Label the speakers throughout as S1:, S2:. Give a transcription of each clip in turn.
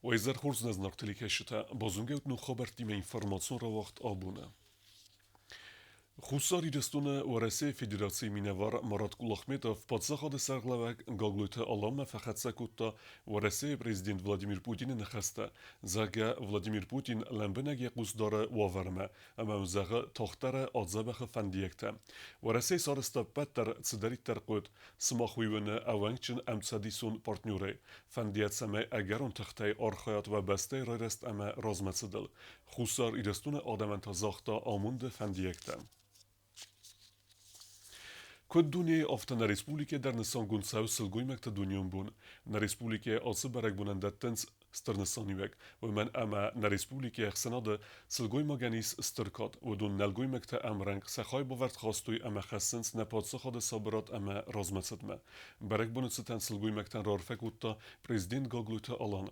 S1: وإذا خورز نزنر تليكشتا بازونجوت نو خبر تيم إنفورماسيون را وقت آبونه. Խուսարի դստունը Օրեսի Ֆեդերացիի մինավար Մարատ Կուլախմետով պատսախոդը սարղլավակ գագլույթը ալամը ֆախացակուտը Օրեսի պրեզիդենտ Վլադիմիր Պուտինը նխաստը զագա Վլադիմիր Պուտին լամբնագ եղուսդարը ուավարմը ամամզաղը թողտարը ածաբախը ֆանդիեկտը Օրեսի սարստը պատտար ծդարիտար կոտ սմախույվնը ավանքչն ամցադիսուն պարտնյուրը ֆանդիացամը ագարուն թղթայ օրխայատ və bəstə rərəst əmə rozməçidil Խուսար իդստունը ադամենտազախտա ամունդը ֆանդիեկտը Kod dunje ofta na Respublike dar nëson guncav sëllgujme këtë dunjon bun. Na Respublike ose barek bunan datënc stërnësonivek. Vëmen ama na Respublike xënade sëllgujme ganis stërkat. Vëdun nalgujme këtë amrang se khaj bovart khastuj ama khasënc në patsëkhade sabërat ama rozmëcëtme. Barek bunë cëtan sëllgujme këtë rarfek utta prezident gaglujtë alan.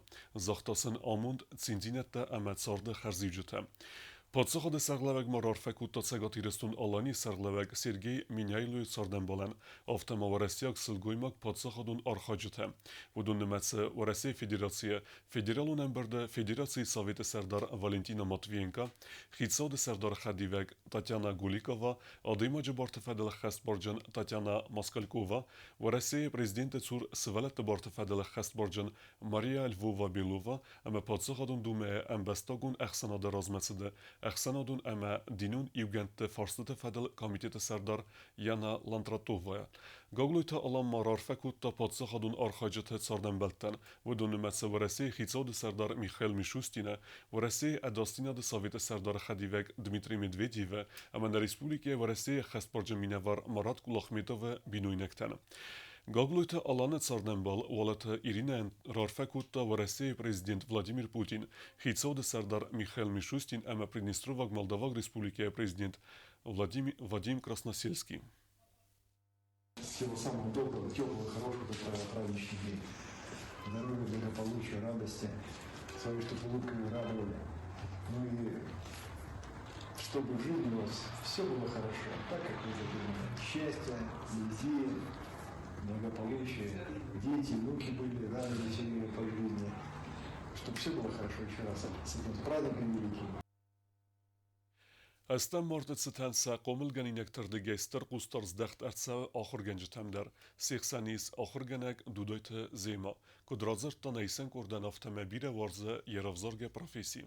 S1: Zahtasën amund cindinet të ama carde kharzivgjëte. Պատսախոդը սաղլավակ մարարվեք ու տացագատ իրստուն ալանի սաղլավակ Սերգեյ Մինյայլույը ծարդեն բալեն, ավտամավարեսյակ սլգույմակ պատսախոդուն արխաջըտ է, վդուն նմեցը Օրեսի Ֆեդերացիը, Ֆեդերալուն əmbərdə Federasiya Soveti Sərdar Valentina Matviyenka, Xitsaudə Sərdar Xədivək Tatyana Gulikova, Adıyımacı Bartıfədələ Xəstbarcan Tatyana Maskalkova, Օրեսի Prezidenti Цур Սվալətdə Bartıfədələ Xəstbarcan Mariya Lvova Belova, əmə պատսախոդուն դում է əmbəstagун əxsanada razmətsidə, Əxsanadun əmə dinun İvgəntdə Farslıtı Fədəl Komiteti Sərdar Yana Lantratovaya. Qaqluyta alan mararfəkutda patsaxadun arxacıtı çardan bəltən, vədun nüməsə vərəsi Xitsaudə Sərdar Mikhail Mishustinə, vərəsi Ədastinadə Soveti Sərdar Xədivək Dmitri Medvedevə, əmənə Respublikaya vərəsi Xəstbarcı Minəvar Marat Qulaxmetova binuyinəktən. Գագլույթը ալանը ծարնենբալ ուալատը իրինեն ռարվեկուտտա վարեսի prezident Vladimir Putin, Խիցոդը Սարդար Միխայել Միշուստին əmə Приднестровак Молдавак Республикия президент Вадим Красносельский.
S2: Всего самого доброго, теплого, хорошего праздничный день. Здоровья, благополучия, радости, своей, чтобы улыбками радовали. Ну и чтобы в жизни у вас все было хорошо, так как вы задумали. Счастье, детей, благополучие, дети, внуки были рады, веселые по жизни. Чтобы все было хорошо еще раз. С этим праздником великим.
S1: Əstən mardı cıtənsə qomul gəninək tırdı gəstər qustar zdəxt ərtsə axır gəncə təmdər. 80 axır gənək dudaytı zeyma. Kudrazırtdan eysən kordan aftəmə birə varzı yeravzargə profesi.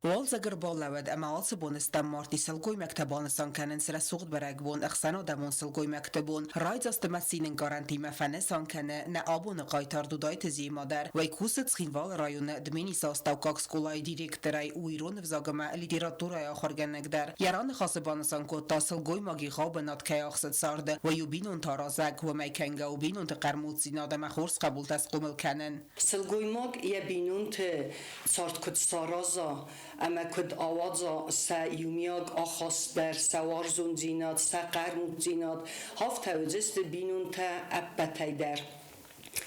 S3: والزجر بالود أما عالس بون استمارتي سلقوي مكتبان سانكنن سر سوق برقبون اخسانو دمون سلقوي مكتبون رايز استمسينن گارانتي مفنه سانكنه نه آبون قايتار دودايت زي مادر ويكوست خينوال رايون دميني ساستاو كاكس كولاي ديريكتراي ويرون فزاگما ليتراتورا آخر گنگ در يران خاصبان سانكو تا سلقوي ماگي غابنات كي اخست سارد ويوبينون تارازك وميكنگا وبينون تقرموت زيناد مخورس قبول تسقوم الكنن
S4: سلقوي ماگ يبينون ت سارد كد سارازا اما کد آوازا سا یومیاگ آخاست در سوار زون زیناد سا قرمود زیناد هاف توزست بینون تا ابتای در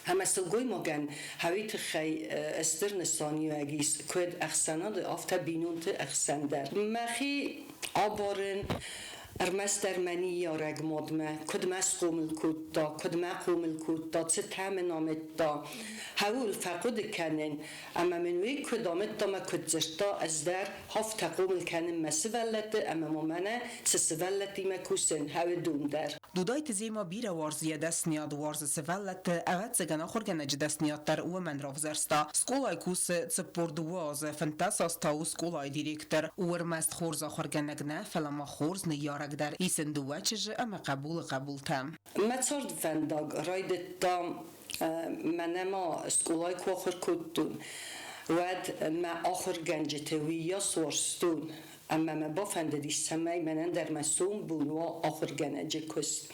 S4: همه سلگوی مگن هویت خی استرنستانی و اگیس کد اخساناد آفتا بینون تا اخسان در مخی آبارن ارمستر منی یارگ مادمه کد مس قومل کود دا کد ما قومل کود دا چه تم نامت دا هول فقد کنن اما منوی کد آمد دا ما کد زشتا از در هفت قومل کنن مسولت اما ممنه سسولتی مکوسن هول دوم در
S3: دودایت زیما بیر وارزیه دست نیاد وارز سولت اوت زگن آخر گنج دست نیاد تر او من رافزرستا سکولای کوس سپوردواز فنتاساس تاو سکولای دیریکتر ورمست خورز آخر گنگ نه فلما خورز نیارگ در ایسن دوچج اما قبول تام
S4: متصارد فنداگ رايد تا منما سکولای کو آخر کدتون ود ما آخر گنجتوی یا سورستون اما ما بافنده دی سمی منن در مسوم بون و آخر گنجه کست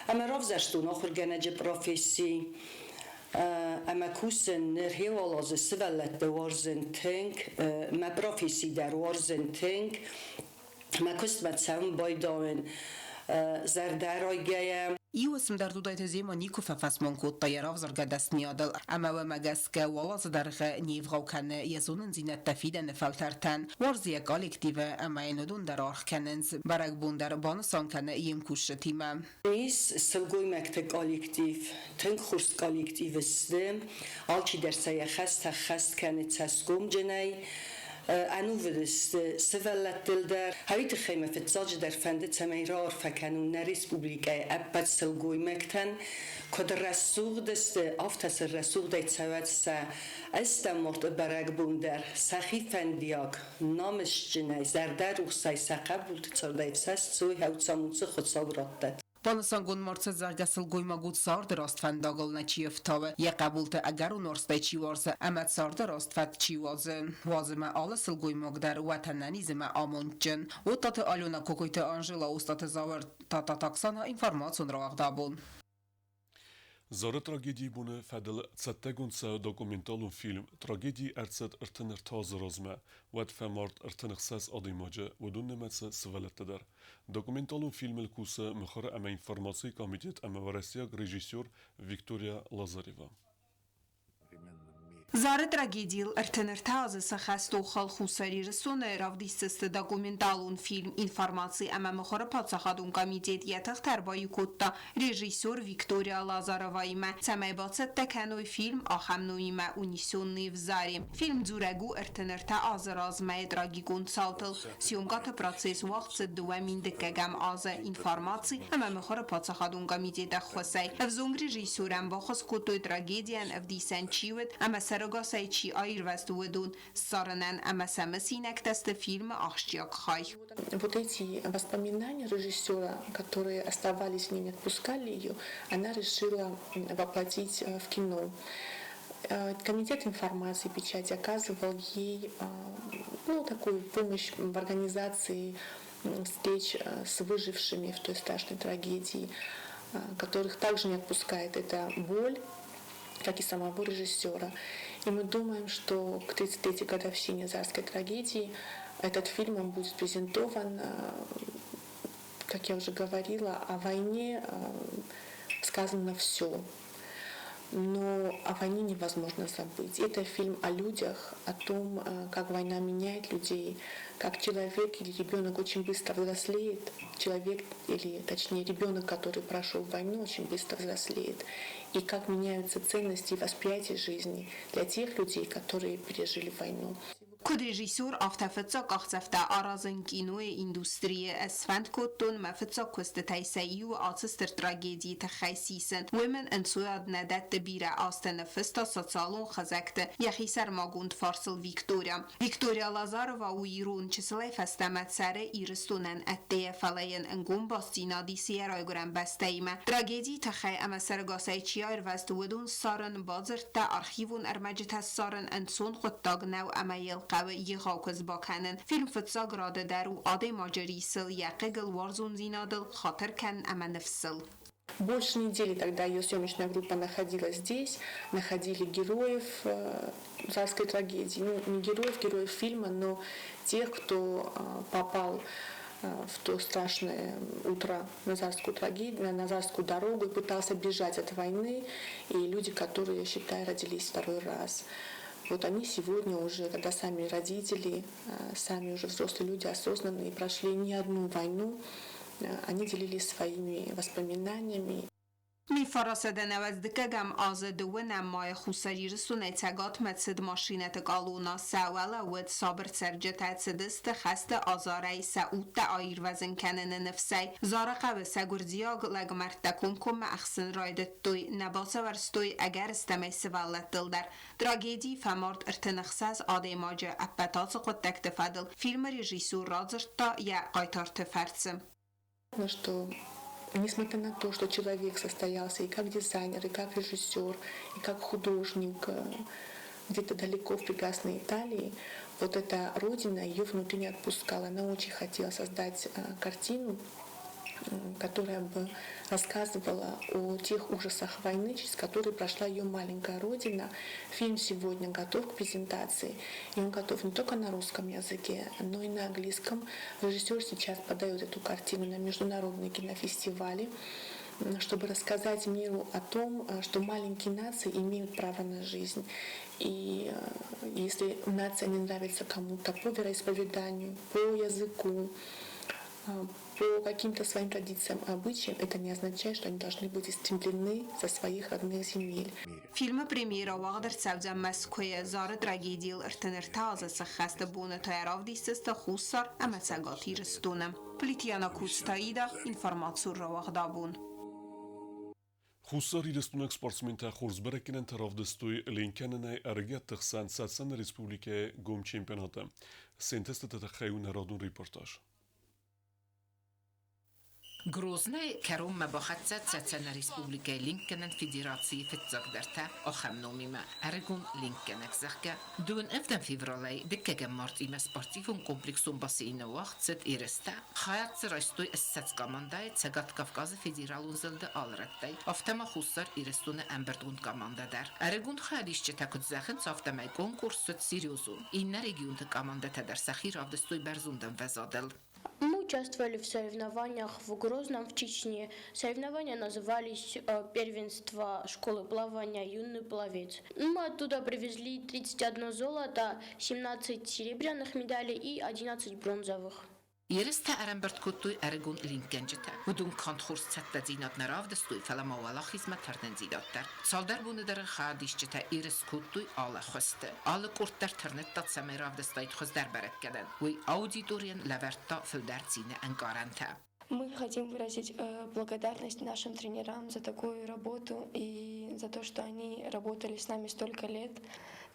S4: اما راف زشتون آخر گنجه پروفیسی اما کوسن نرهی والاز سولت دوارزن تنگ ما پروفیسی در وارزن تنگ ما کست متساهم بایداون زردرای گیم
S3: Iosm dar dudajte zema niku verfassung kot tayarav zarga dastniadal ama wa magaska walaz darge nivrau kan yazunen zinet tafiden faltartan warzia kollektive ama enodun dar arkenens barag bundar bonson kan yimkush tima
S4: Biz sılgoy mekte kolektiv, tın kurs kolektiviste, alçı derseye xest kene çeskum ceney, انو ودست سوالت دل در هایت خیمه فتزاج در فنده تمیرار فکنون نریسپوبلیکای ابد سلگوی مکتن کد رسوق دست آفتس رسوق دیت سواد سا استمرد برگ بوندر سخی فندیاک نامش جنای زردر و سای سقب بود تر دیت سست سوی هاوت سامونسو خود ساورات
S3: Панасангон марца заргасыл гоймагут сарды растфандагал на чиевтаве я кабулта агару норстай чиварса амат сарды растфат чивазе вазыма аласыл гоймагдар ватананизма амончен утаты алюна кокойта Анжела устаты завар тата таксана информацион равагдабун
S1: Zare tragedii bune fedel cettegunca dokumentalun film tragedii ercet irtiner taze rozme wet femart irtinir ses adimace wedun nemetse svelette der. Dokumentalun filmel kuse mkhare ama informacji komitet ama varesiyak rejissyor Victoria Lazareva.
S5: Zare tragedil ertenertaze se xesto xalxuseri resone ravdisteste dokumentalun film informacji ama mkhare patsaxadun komitet yetaq terbayi kotta rejissyor Victoria Lazareva ime tsemebacet tekenoy film axamnoy ime unisyonny w zari. Film dzuregu ertenerta azerazme dragigun saltıl syomkate proces waqt duamin dekegam aze informacji ama mkhare patsaxadun komitet xwasay. Evzong rejissyoran baxas kotoy tragedian evdisen chiwet ama Рогасай чи айрвест удун саранен амасамасинек тест фильма Ахштяк хай.
S6: Вот эти воспоминания режиссера, которые оставались с ней, не отпускали ее, она решила воплотить в кино. Комитет информации и печати оказывал ей такую помощь в организации встреч с выжившими в той страшной трагедии, которых также не отпускает эта боль, как и самого режиссера. И мы думаем, что к 33-й годовщине Зарской трагедии этот фильм он будет презентован, как я уже говорила, о войне сказано все. Но о войне невозможно забыть. Это фильм о людях, о том, как война меняет людей, как человек или ребенок очень быстро взрослеет, человек или точнее ребенок, который прошел войну, очень быстро взрослеет, и как меняются ценности и восприятие жизни для тех людей, которые пережили войну.
S5: Kod rejissor aftafetsa qaxsafta arazın kinoy industriye esfand kottun mafetsa kostetaysayi و آتستر tragedii تخیسیسن ومن انسویاد ندت بیره آستن فستا ساتسالون خزکت یخی سرماگوند فارسل ویکتوریا لازاروا و ایرون چسلی فستمت سره ایرستونن اتیه فلین انگون باستینا دی سیرای گرن بستیمه tragedii تخی اما سرگاسای چیایر وست ودون سارن بازر تا archivun ارمجت سارن انسون خودتاگ نو اما قوی یخاکز باکنن فیلم فتسا گراده در و آده ماجری سل یقیگل وارزون زینادل خاطر کن اما نفسل.
S6: Больше недели тогда ее съемочная группа находилась здесь, находили героев Зарской трагедии, не героев фильма, но тех, кто попал в то страшное утро на Зарскую трагедию, на Зарскую дорогу и пытался бежать от войны, и люди, которые, я считаю, родились второй раз. Вот они сегодня уже, когда сами родители, сами уже взрослые люди осознанные, прошли не одну войну, они делились своими воспоминаниями.
S5: می فراسده نوزدکه گم آزده و نمای خوصری رسونه تگات متصد ماشینت قالونا سوالا ود صابر سرجت سدست خست آزاره سعود تا آیر وزن کنن نفسی زارقه و سگرزیاگ لگ مرتکون کم اخسن رایدت توی نباسه ورستوی اگر استمی سوالت دل در دراگیدی فمارد ارتنخساز آده ماجه اپتاز خود تکتفادل فیلم رژیسور رازرتا یا قایتارت فرسم
S6: Несмотря на то, что человек состоялся и как дизайнер, и как режиссер, и как художник где-то далеко в прекрасной Италии, вот эта родина ее внутри не отпускала. Она очень хотела создать картину, которая бы рассказывала о тех ужасах войны, через которые прошла ее маленькая родина. Фильм сегодня готов к презентации, и он готов не только на русском языке, но и на английском. Режиссер сейчас подает эту картину на международные кинофестивали. чтобы рассказать миру о том, что маленькие нации имеют право на жизнь. И если нация не нравится кому-то по вероисповеданию, по языку, по каким-то своим традициям, обычаям, это не означает, что они должны быть истреблены со своих родных земель.
S5: Filmը պրեմիերը վաղդր ծավձա Մոսկոյը զարը տրագեդիլ ըրտներթազը սխաստը բունը թայրավ դիստը խուսար ամացագաթի ռստունը Պլիտիանա Կուստաիդա ինֆորմացիա ռավաղդաբուն
S1: Խուսար իրստունակ սպորտսմենթա խորզբերակին ընթարավդստույ լինքաննայ արգյատ տղսան սացան ռեսպուլիկե գոմ չեմպիոնատը սենտեստը տտխայուն հրադուն ռիպորտաժ
S7: Grozny kerumma bohatsa Tsetsena Respublike Linkönen Federatie Fitzagderta Ochamnomima Aragon Linkönek zerke Doen 11 februari dikke Martima sportivum komplexum basine wachtzet iresta Hayat rastoi Essetskamandai Tsagat Kafkaz Federalun zilde alrettay Aftama hussar irestune Emberdun kamanda der Aragon xalişçe takut zaxın aftamay konkursu Siriusun İnne regionte kamanda teder Sakhir avdestoi berzundan vezadel
S8: Мы участвовали в соревнованиях в Грозном, в Чечне. Соревнования назывались «Первенство школы плавания «Юный пловец». Мы оттуда привезли 31 золото, 17 серебряных медалей и 11 бронзовых.
S7: Ирста Арамберт Кутуй Aragon Linkenjeta. ودون كانت خورس تتا زينات نراف دستوي فلما ولا خدمة تردن زيداتر. صالدر بونه در خادیش جتا ایرس کتوی آل خسته. آل کورت در ترنت تات سمیراف دستایت خز در برک کردن. وی аудиториян لورتا فلدرزینه انگارنتا.
S9: Мы хотим выразить благодарность нашим тренерам за такую работу и за то, что они работали с нами столько лет.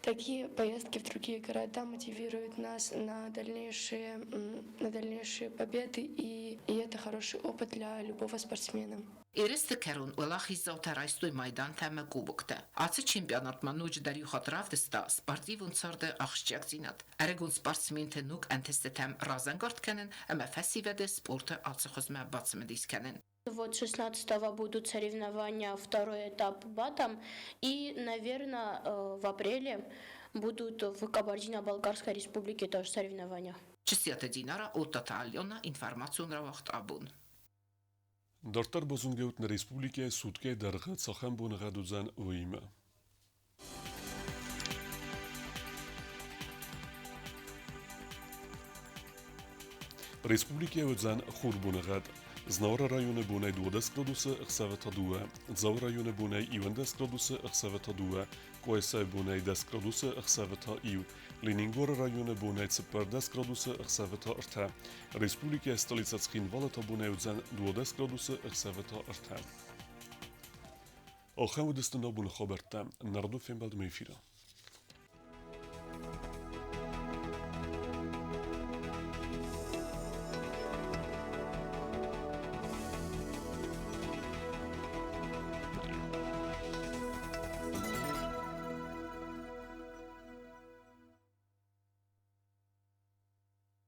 S9: Такие поездки в другие города мотивируют нас на дальнейшие победы, и это хороший опыт для любого спортсмена.
S7: Иристе керун улахи заута райстуй майдан тема кубокта. Аци чемпионат мануж дарью хатрав деста спортивун царде ахшчак зинат. Aragon спортсменте нук антесте тем разангард кенен, ама фестиведе спорта аци хозме бацмедис кенен.
S8: Вот 16-го будут соревнования, второй этап Батам, и, наверное, в апреле будут в Кабардино-Балкарской республике тоже соревнования.
S7: Чистията динара от Татальона информацию нравахт абун.
S1: Дартар бозунгеут на республике сутке дарга цахам бун гадузан уима. Республике удзан хурбунагад. Знаура районы бунай 20 градуса ықсавата дуа, Дзау районы бунай 20 градуса ықсавата дуа, Коесай бунай 10 градуса ықсавата ив, Ленингора районы бунай 10 градуса ықсавата ирта, Республика столица Цхинвалата бунай удзан 20 градуса ықсавата ирта. Охам удестана бун хабарта, народу фембалд мефира.